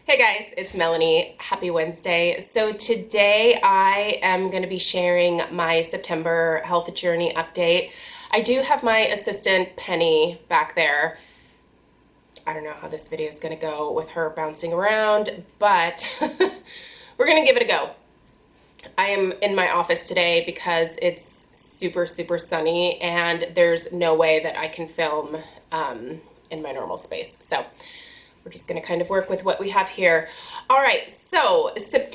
Hey guys, it's Melanie. Happy Wednesday. So today I am going to be sharing my September health journey update. I do have my assistant Penny back there. I don't know how this video is going to go with her bouncing around, but we're going to give it a go. I am in my office today because it's super sunny and there's no way that I can film in my normal space. So we're just going to kind of work with what we have here. All right, so it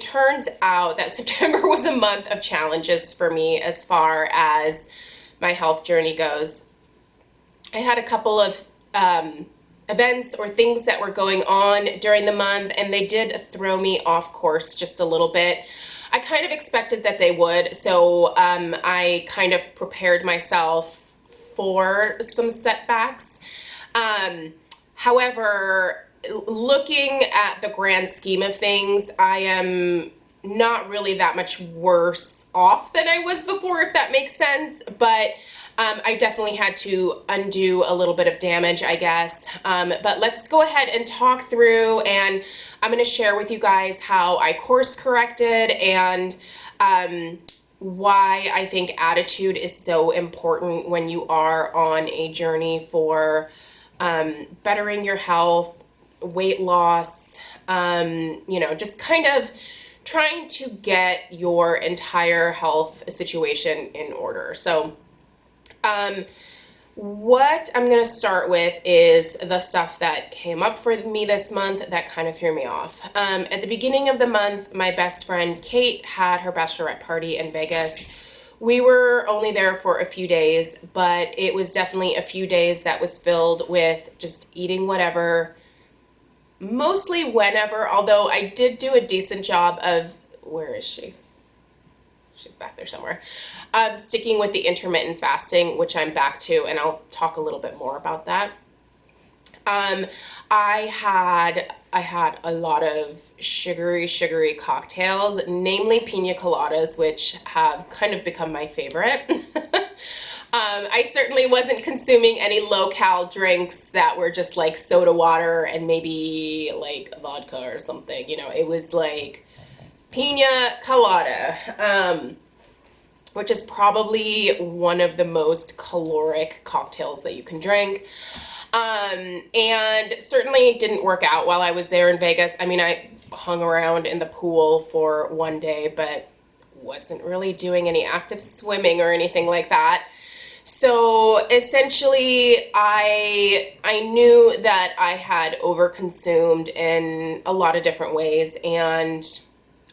turns out that September was a month of challenges for me as far as my health journey goes. I had a couple of events or things that were going on during the month, and they did throw me off course just a little bit. I kind of expected that they would, so I kind of prepared myself for some setbacks. However, looking at the grand scheme of things, I am not really that much worse off than I was before, if that makes sense, but I definitely had to undo a little bit of damage, I guess. But let's go ahead and talk through, and I'm going to share with you guys how I course corrected and why I think attitude is so important when you are on a journey for bettering your health, weight loss, just kind of trying to get your entire health situation in order. So what I'm going to start with is the stuff that came up for me this month that kind of threw me off. At the beginning of the month, my best friend Kate had her bachelorette party in Vegas. We were only there for a few days, but it was definitely a few days that was filled with just eating whatever, mostly whenever, although I did do a decent job of, where is she? She's back there somewhere, of sticking with the intermittent fasting, which I'm back to, and I'll talk a little bit more about that. I had a lot of sugary cocktails, namely pina coladas, which have kind of become my favorite. I certainly wasn't consuming any low-cal drinks that were just like soda water and maybe like vodka or something. It was like pina colada, which is probably one of the most caloric cocktails that you can drink. And certainly didn't work out while I was there in Vegas. I mean, I hung around in the pool for one day, but wasn't really doing any active swimming or anything like that. So essentially, I knew that I had overconsumed in a lot of different ways, and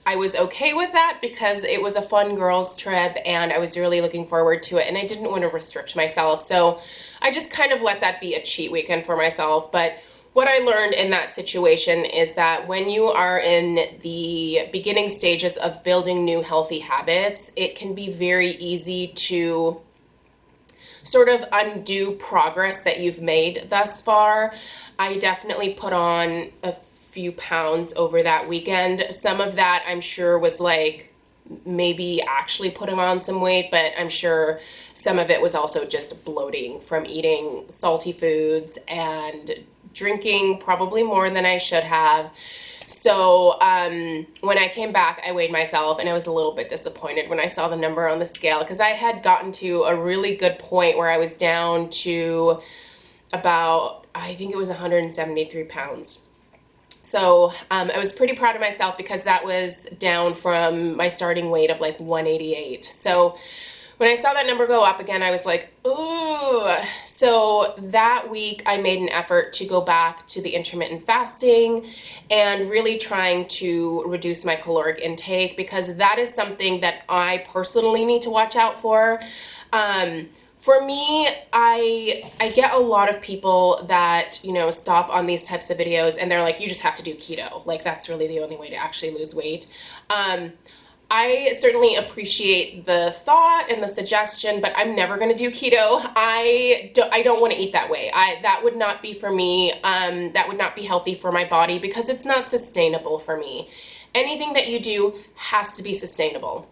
I was okay with that because it was a fun girls trip and I was really looking forward to it, and I didn't want to restrict myself. So I just kind of let that be a cheat weekend for myself. But what I learned in that situation is that when you are in the beginning stages of building new healthy habits, it can be very easy to sort of undo progress that you've made thus far. I definitely put on a few pounds over that weekend. Some of that I'm sure was like maybe actually putting on some weight, but I'm sure some of it was also just bloating from eating salty foods and drinking probably more than I should have. So when I came back, I weighed myself, and I was a little bit disappointed when I saw the number on the scale, because I had gotten to a really good point where I was down to about, I think it was 173 pounds. So I was pretty proud of myself because that was down from my starting weight of like 188. So when I saw that number go up again, I was like, ooh. So that week I made an effort to go back to the intermittent fasting and really trying to reduce my caloric intake, because that is something that I personally need to watch out for. For me, I get a lot of people that, stop on these types of videos and they're like, you just have to do keto. Like, that's really the only way to actually lose weight. I certainly appreciate the thought and the suggestion, but I'm never going to do keto. I don't want to eat that way. That would not be for me. That would not be healthy for my body because it's not sustainable for me. Anything that you do has to be sustainable.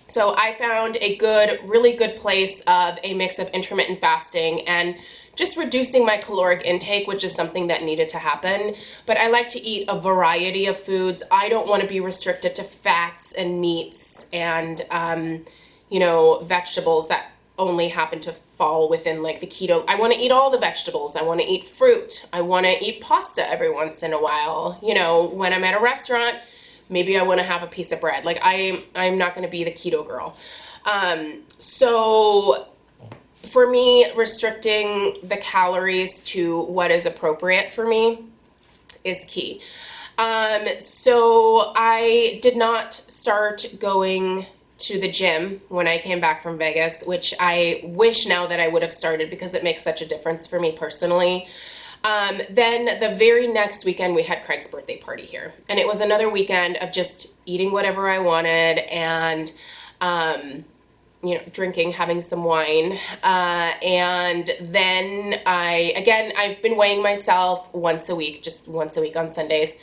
So I found a really good place of a mix of intermittent fasting and just reducing my caloric intake, which is something that needed to happen. But I like to eat a variety of foods. I don't want to be restricted to fats and meats and, you know, vegetables that only happen to fall within like the keto. I want to eat all the vegetables. I want to eat fruit. I want to eat pasta every once in a while. You know, when I'm at a restaurant, maybe I want to have a piece of bread. Like I'm not going to be the keto girl. So for me, restricting the calories to what is appropriate for me is key. So I did not start going to the gym when I came back from Vegas, which I wish now that I would have started because it makes such a difference for me personally. Then the very next weekend we had Craig's birthday party here, and it was another weekend of just eating whatever I wanted and, you know, drinking, having some wine. And then I've been weighing myself once a week on Sundays.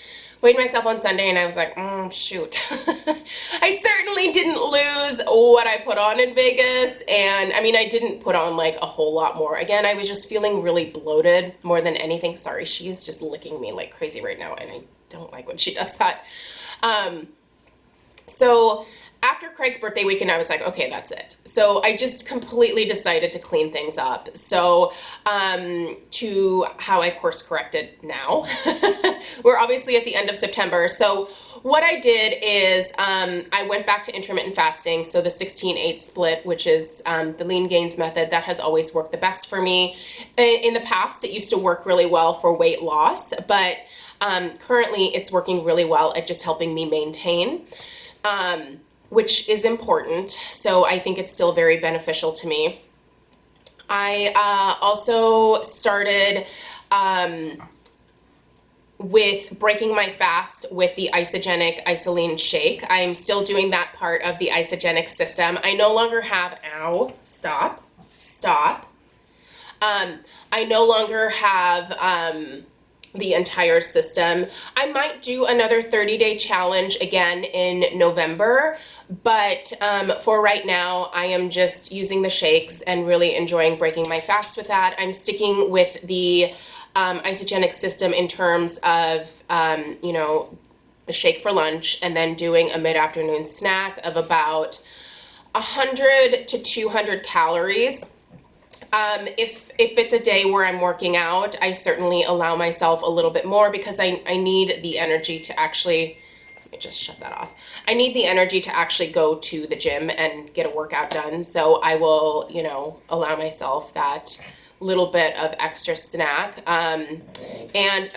Weighed myself on Sunday and I was like, shoot. I certainly didn't lose what I put on in Vegas. And I mean, I didn't put on like a whole lot more. Again, I was just feeling really bloated more than anything. Sorry, she is just licking me like crazy right now and I don't like when she does that. So after Craig's birthday weekend, I was like, okay, that's it. So I just completely decided to clean things up. So to how I course corrected now, we're obviously at the end of September. So what I did is I went back to intermittent fasting. So the 16-8 split, which is the lean gains method, that has always worked the best for me. In the past, it used to work really well for weight loss, but currently it's working really well at just helping me maintain. Which is important. So I think it's still very beneficial to me. I also started with breaking my fast with the isogenic isoline shake. I'm still doing that part of the isogenic system. I no longer have, stop. I no longer have the entire system. I might do another 30-day challenge again in November, but for right now, I am just using the shakes and really enjoying breaking my fast with that. I'm sticking with the isogenic system in terms of, you know, the shake for lunch and then doing a mid-afternoon snack of about 100 to 200 calories. If it's a day where I'm working out, I certainly allow myself a little bit more because I need the energy to actually, let me just shut that off. I need the energy to actually go to the gym and get a workout done. So I will, you know, allow myself that little bit of extra snack. And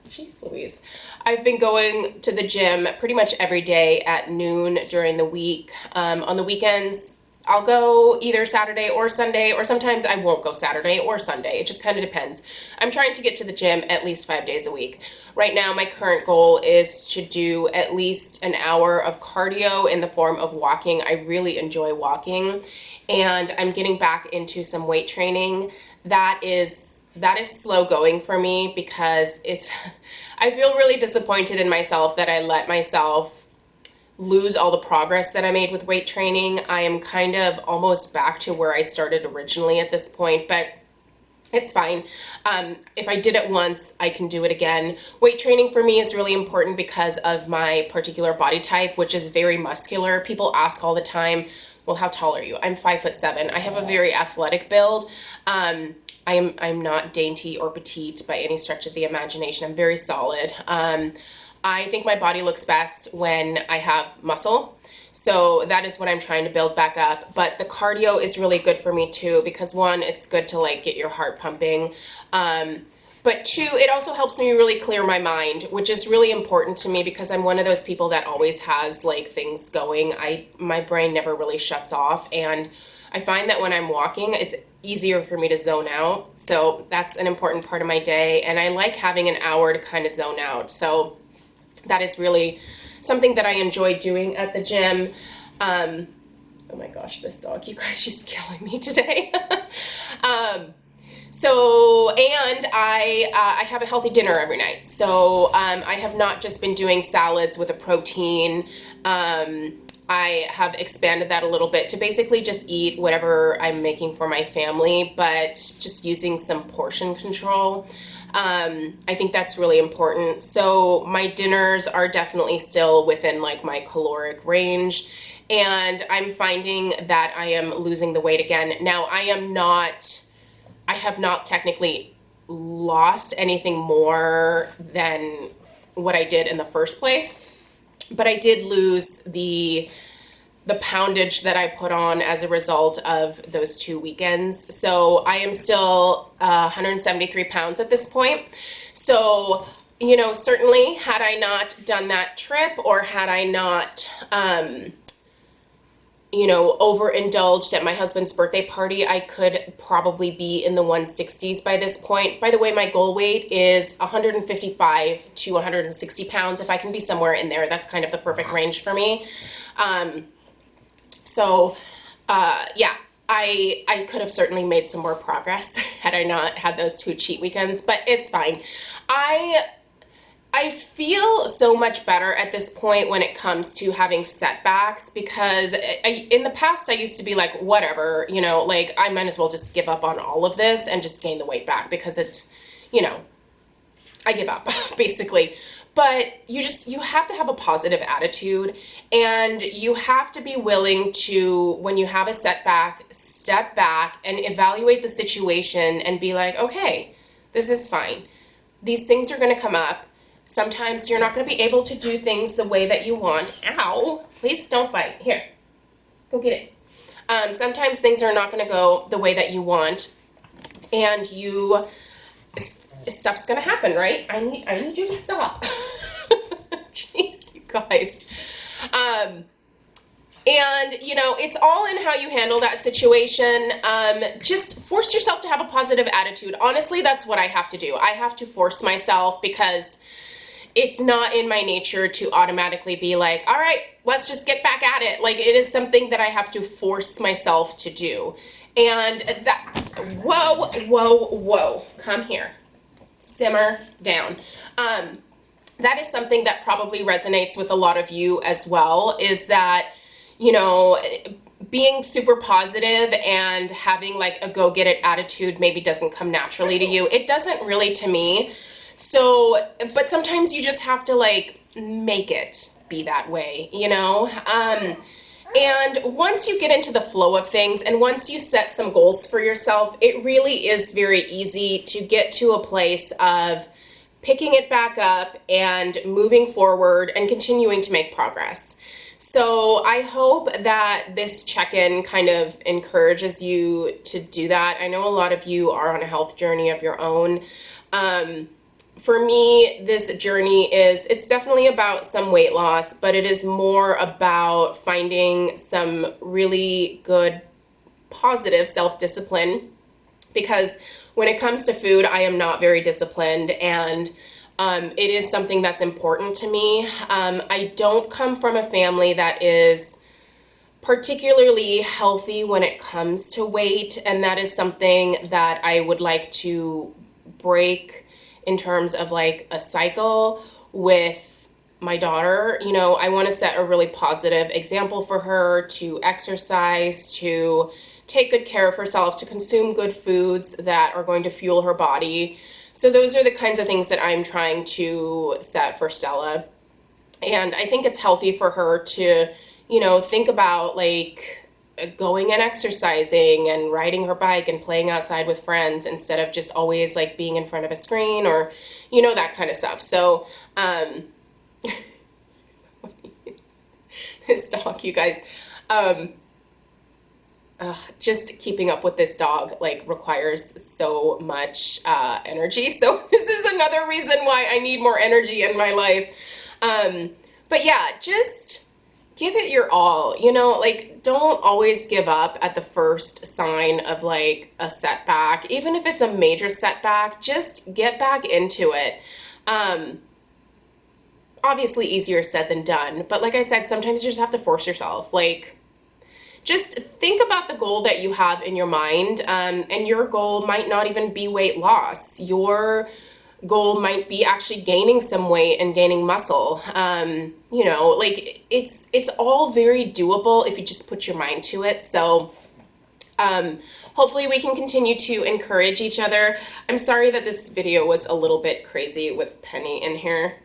geez Louise, I've been going to the gym pretty much every day at noon during the week. On the weekends, I'll go either Saturday or Sunday, or sometimes I won't go Saturday or Sunday. It just kind of depends. I'm trying to get to the gym at least 5 days a week. Right now, my current goal is to do at least an hour of cardio in the form of walking. I really enjoy walking, and I'm getting back into some weight training. That is slow going for me because I feel really disappointed in myself that I let myself lose all the progress that I made with weight training. I am kind of almost back to where I started originally at this point, but it's fine. If I did it once, I can do it again. Weight training for me is really important because of my particular body type, which is very muscular. People ask all the time, well, how tall are you? I'm 5'7". I have a very athletic build. I'm not dainty or petite by any stretch of the imagination. I'm very solid. I think my body looks best when I have muscle. So that is what I'm trying to build back up. But the cardio is really good for me too, because one, it's good to like get your heart pumping. But two, it also helps me really clear my mind, which is really important to me because I'm one of those people that always has like things going. My brain never really shuts off. And I find that when I'm walking, it's easier for me to zone out. So that's an important part of my day. And I like having an hour to kind of zone out. So that is really something that I enjoy doing at the gym. Oh my gosh, this dog, you guys, she's killing me today. So I have a healthy dinner every night. So I have not just been doing salads with a protein I have expanded that a little bit to basically just eat whatever I'm making for my family, but just using some portion control. I think that's really important. So my dinners are definitely still within like my caloric range, and I'm finding that I am losing the weight again. Now I have not technically lost anything more than what I did in the first place, but I did lose the poundage that I put on as a result of those 2 weekends. So I am still 173 pounds at this point. So, you know, certainly had I not done that trip, or had I not, you know, overindulged at my husband's birthday party, I could probably be in the 160s by this point. By the way, my goal weight is 155 to 160 pounds. If I can be somewhere in there, that's kind of the perfect range for me. Yeah, I could have certainly made some more progress had I not had those 2 cheat weekends, but it's fine. I feel so much better at this point when it comes to having setbacks, because in the past I used to be like, whatever, you know, like I might as well just give up on all of this and just gain the weight back, because it's, you know, I give up basically. But you have to have a positive attitude, and you have to be willing to, when you have a setback, step back and evaluate the situation and be like, okay, this is fine. These things are going to come up. Sometimes you're not going to be able to do things the way that you want. Ow, please don't bite. Here, go get it. Sometimes things are not going to go the way that you want, and stuff's going to happen, right? I need you to stop. Jeez, you guys. And, you know, it's all in how you handle that situation. Just force yourself to have a positive attitude. Honestly, that's what I have to do. I have to force myself, because it's not in my nature to automatically be like, all right, let's just get back at it. Like, it is something that I have to force myself to do. And whoa, come here. Simmer down. That is something that probably resonates with a lot of you as well, is that, you know, being super positive and having like a go get it attitude maybe doesn't come naturally to you. It doesn't really to me. So, but sometimes you just have to like make it be that way, you know? And once you get into the flow of things, and once you set some goals for yourself, it really is very easy to get to a place of picking it back up and moving forward and continuing to make progress. So I hope that this check-in kind of encourages you to do that. I know a lot of you are on a health journey of your own. For me, this journey it's definitely about some weight loss, but it is more about finding some really good, positive self-discipline, because when it comes to food, I am not very disciplined, and it is something that's important to me. I don't come from a family that is particularly healthy when it comes to weight, and that is something that I would like to break in terms of like a cycle with my daughter. You know, I want to set a really positive example for her to exercise, to take good care of herself, to consume good foods that are going to fuel her body. So those are the kinds of things that I'm trying to set for Stella. And I think it's healthy for her to, you know, think about like going and exercising and riding her bike and playing outside with friends, instead of just always like being in front of a screen, or, you know, that kind of stuff. So, this dog, you guys, just keeping up with this dog like requires so much energy. So this is another reason why I need more energy in my life. But yeah, just give it your all, you know, like don't always give up at the first sign of like a setback. Even if it's a major setback, just get back into it. Obviously easier said than done, but like I said, sometimes you just have to force yourself. Like, just think about the goal that you have in your mind, and your goal might not even be weight loss. Your goal might be actually gaining some weight and gaining muscle. You know, like it's all very doable if you just put your mind to it. So hopefully we can continue to encourage each other. I'm sorry that this video was a little bit crazy with Penny in here.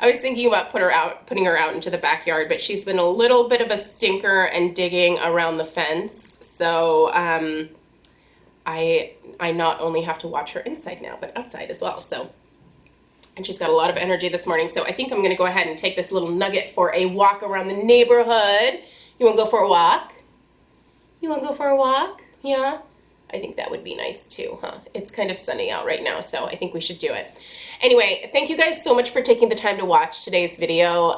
I was thinking about putting her out into the backyard, but she's been a little bit of a stinker and digging around the fence. So I not only have to watch her inside now, but outside as well. So, and she's got a lot of energy this morning. So I think I'm gonna go ahead and take this little nugget for a walk around the neighborhood. You wanna go for a walk? You wanna go for a walk? Yeah? I think that would be nice too, huh? It's kind of sunny out right now, so I think we should do it. Anyway, thank you guys so much for taking the time to watch today's video.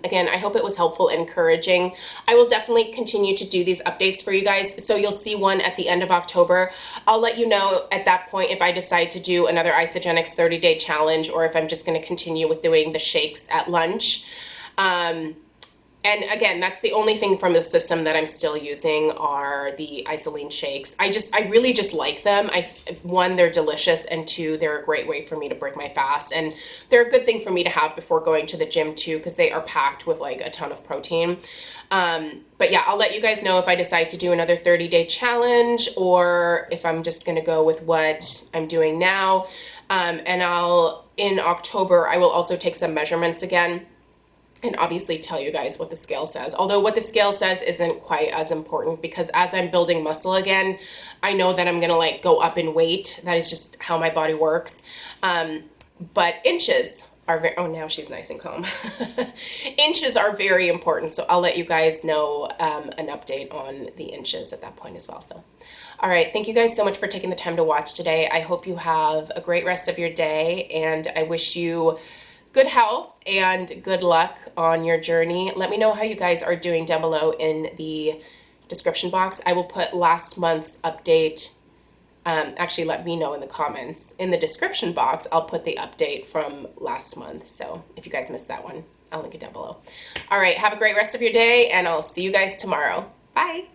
Again, I hope it was helpful and encouraging. I will definitely continue to do these updates for you guys, so you'll see one at the end of October. I'll let you know at that point if I decide to do another Isagenix 30-day challenge or if I'm just gonna continue with doing the shakes at lunch. And again, that's the only thing from the system that I'm still using are the isoline shakes. I really just like them. One, they're delicious, and two, they're a great way for me to break my fast. And they're a good thing for me to have before going to the gym too, because they are packed with like a ton of protein. But yeah, I'll let you guys know if I decide to do another 30-day challenge or if I'm just gonna go with what I'm doing now. And in October, I will also take some measurements again and obviously tell you guys what the scale says. Although what the scale says isn't quite as important because as I'm building muscle again, I know that I'm gonna like go up in weight. That is just how my body works. But inches are very, oh, now she's nice and calm. Inches are very important. So I'll let you guys know an update on the inches at that point as well. So, all right, thank you guys so much for taking the time to watch today. I hope you have a great rest of your day and I wish you good health and good luck on your journey. Let me know how you guys are doing down below in the description box. I will put last month's update. Actually, let me know in the comments. In the description box, I'll put the update from last month. So if you guys missed that one, I'll link it down below. All right, have a great rest of your day and I'll see you guys tomorrow. Bye.